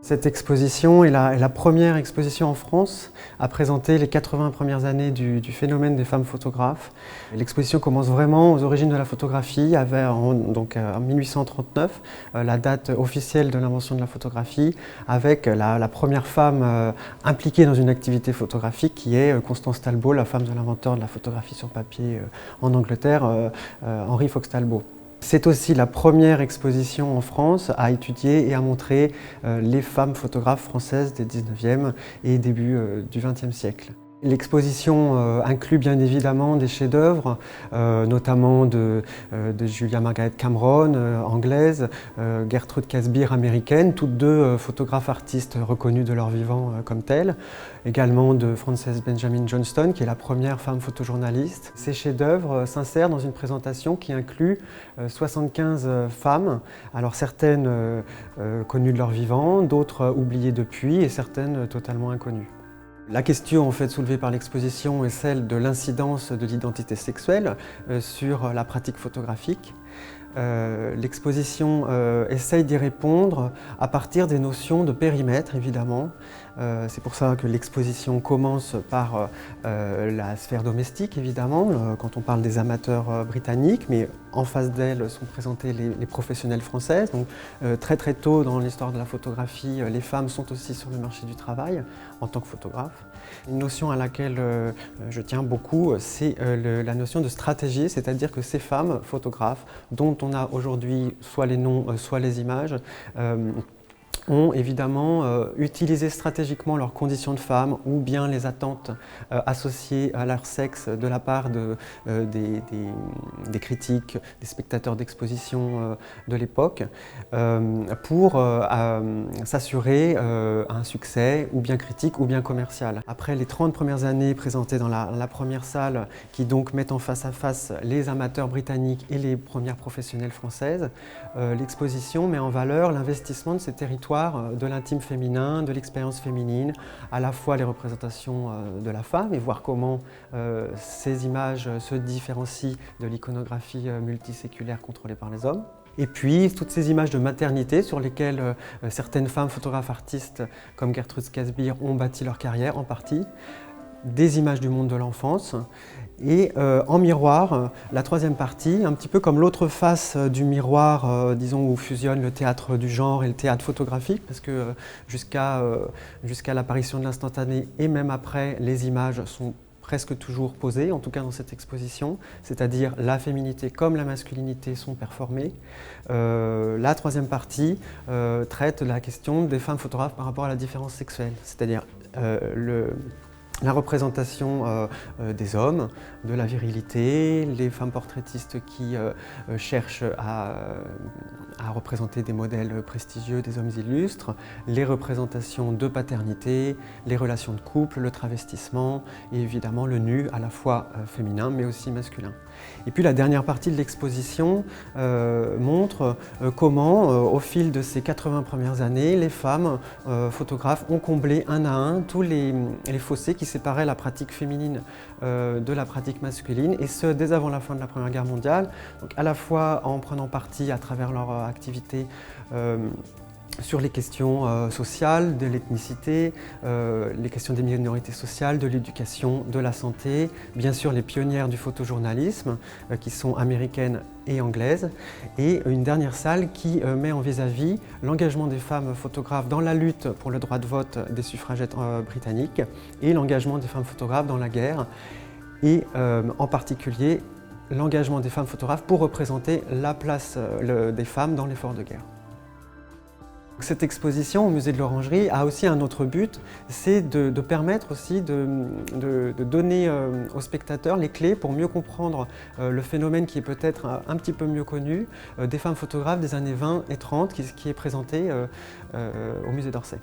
Cette exposition est la première exposition en France à présenter les 80 premières années du phénomène des femmes photographes. L'exposition commence vraiment aux origines de la photographie, donc en 1839, la date officielle de l'invention de la photographie, avec la première femme impliquée dans une activité photographique qui est Constance Talbot, la femme de l'inventeur de la photographie sur papier en Angleterre, Henry Fox Talbot. C'est aussi la première exposition en France à étudier et à montrer les femmes photographes françaises des 19e et début du 20e siècle. L'exposition inclut bien évidemment des chefs-d'œuvre, notamment de Julia Margaret Cameron, anglaise, Gertrude Casbir, américaine, toutes deux photographes artistes reconnus de leur vivant comme telles. Également de Frances Benjamin Johnston, qui est la première femme photojournaliste. Ces chefs-d'œuvre s'insèrent dans une présentation qui inclut 75 femmes, alors certaines connues de leur vivant, d'autres oubliées depuis et certaines totalement inconnues. La question en fait soulevée par l'exposition est celle de l'incidence de l'identité sexuelle sur la pratique photographique. L'exposition essaye d'y répondre à partir des notions de périmètre, évidemment. C'est pour ça que l'exposition commence par la sphère domestique, évidemment, quand on parle des amateurs britanniques, mais en face d'elle sont présentés les professionnelles françaises. Donc, très tôt dans l'histoire de la photographie, les femmes sont aussi sur le marché du travail en tant que photographes. Une notion à laquelle je tiens beaucoup, c'est la notion de stratégie, c'est-à-dire que ces femmes photographes, dont on a aujourd'hui soit les noms, soit les images, ont évidemment utilisé stratégiquement leurs conditions de femmes ou bien les attentes associées à leur sexe de la part des critiques, des spectateurs d'exposition de l'époque pour s'assurer un succès ou bien critique ou bien commercial. Après les 30 premières années présentées dans la première salle qui donc mettent en face à face les amateurs britanniques et les premières professionnelles françaises, l'exposition met en valeur l'investissement de ces territoires de l'intime féminin, de l'expérience féminine, à la fois les représentations de la femme et voir comment ces images se différencient de l'iconographie multiséculaire contrôlée par les hommes. Et puis toutes ces images de maternité sur lesquelles certaines femmes photographes artistes comme Gertrude Casbir ont bâti leur carrière en partie, des images du monde de l'enfance et en miroir, la troisième partie, un petit peu comme l'autre face du miroir, disons, où fusionne le théâtre du genre et le théâtre photographique, parce que jusqu'à l'apparition de l'instantané et même après, les images sont presque toujours posées, en tout cas dans cette exposition, c'est-à-dire la féminité comme la masculinité sont performées. La troisième partie traite la question des femmes photographes par rapport à la différence sexuelle, c'est-à-dire la représentation des hommes, de la virilité, les femmes portraitistes qui cherchent à représenter des modèles prestigieux, des hommes illustres, les représentations de paternité, les relations de couple, le travestissement et évidemment le nu à la fois féminin mais aussi masculin. Et puis la dernière partie de l'exposition montre comment, au fil de ces 80 premières années, les femmes photographes ont comblé un à un tous les fossés qui séparaient la pratique féminine de la pratique masculine, et ce dès avant la fin de la Première Guerre mondiale, donc à la fois en prenant parti à travers leur activité sur les questions sociales, de l'ethnicité, les questions des minorités sociales, de l'éducation, de la santé, bien sûr les pionnières du photojournalisme qui sont américaines et anglaises, et une dernière salle qui met en vis-à-vis l'engagement des femmes photographes dans la lutte pour le droit de vote des suffragettes britanniques et l'engagement des femmes photographes dans la guerre, et en particulier l'engagement des femmes photographes pour représenter la place des femmes dans l'effort de guerre. Cette exposition au musée de l'Orangerie a aussi un autre but, c'est de permettre aussi de donner aux spectateurs les clés pour mieux comprendre le phénomène qui est peut-être un petit peu mieux connu des femmes photographes des années 20 et 30 qui est présenté au musée d'Orsay.